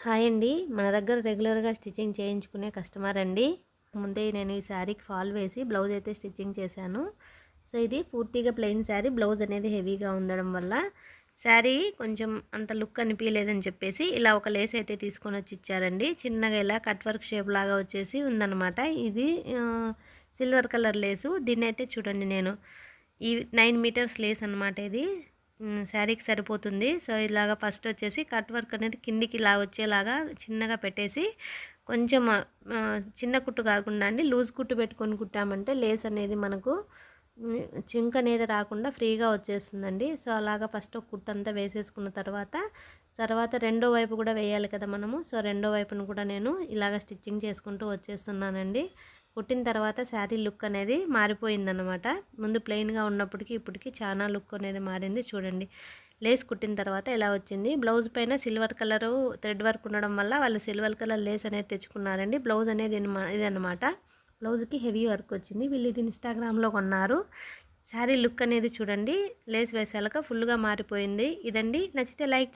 Hi అండి. మన దగ్గర రెగ్యులర్‌గా స్టిచ్చింగ్ చేయించుకునే కస్టమర్ అండి. ముందే నేను ఈ శారీకి ఫాల్ వేసి బ్లౌజ్ అయితే స్టిచ్చింగ్ చేశాను. సో, ఇది పూర్తిగా ప్లెయిన్ శారీ. బ్లౌజ్ అనేది హెవీగా ఉండడం వల్ల శారీ కొంచెం అంత లుక్ అనిపియలేదని చెప్పేసి ఇలా ఒక లేస్ అయితే తీసుకొనొచ్చి ఇచ్చారండి. చిన్నగా ఇలా కట్ వర్క్ షేప్ లాగా వచ్చేసి ఉందనమాట. ఇది సిల్వర్ కలర్ లేసు. దీన్నైతే చూడండి నేను ఈ 9 మీటర్స్ లేస్ అనమాట ఇది. శారీకి సరిపోతుంది. సో, ఇలాగ ఫస్ట్ వచ్చేసి కట్ వర్క్ అనేది కిందికి ఇలా వచ్చేలాగా చిన్నగా పెట్టేసి కొంచెం చిన్న కుట్టు కాకుండా అండి లూజ్ కుట్టు పెట్టుకొని కుట్టామంటే లేస్ అనేది మనకు చింక్ అనేది రాకుండా ఫ్రీగా వచ్చేస్తుందండి. సో, అలాగా ఫస్ట్ ఒక కుట్టు అంతా వేసేసుకున్న తర్వాత రెండో వైపు కూడా వేయాలి కదా మనము. సో, రెండో వైపును కూడా నేను ఇలాగ స్టిచ్చింగ్ చేసుకుంటూ వచ్చేస్తున్నానండి. కుట్టిన తర్వాత శారీ లుక్ అనేది మారిపోయిందనమాట. ముందు ప్లెయిన్‌గా ఉన్నప్పటికి ఇప్పటికి చాలా లుక్ అనేది మారింది చూడండి. లేస్ కుట్టిన తర్వాత ఇలా వచ్చింది. బ్లౌజ్ పైన సిల్వర్ కలరు థ్రెడ్ వర్క్ ఉండడం వల్ల వాళ్ళు సిల్వర్ కలర్ లేస్ అనేది తెచ్చుకున్నారండి. బ్లౌజ్ అనేది ఇదనమాట. బ్లౌజ్‌కి హెవీ వర్క్ వచ్చింది. వీళ్ళు ఇది ఇన్‌స్టాగ్రామ్‌లో కొన్నారు. శారీ లుక్ అనేది చూడండి. లేస్ వేసాక ఫుల్‌గా మారిపోయింది. ఇదండి. నచ్చితే లైక్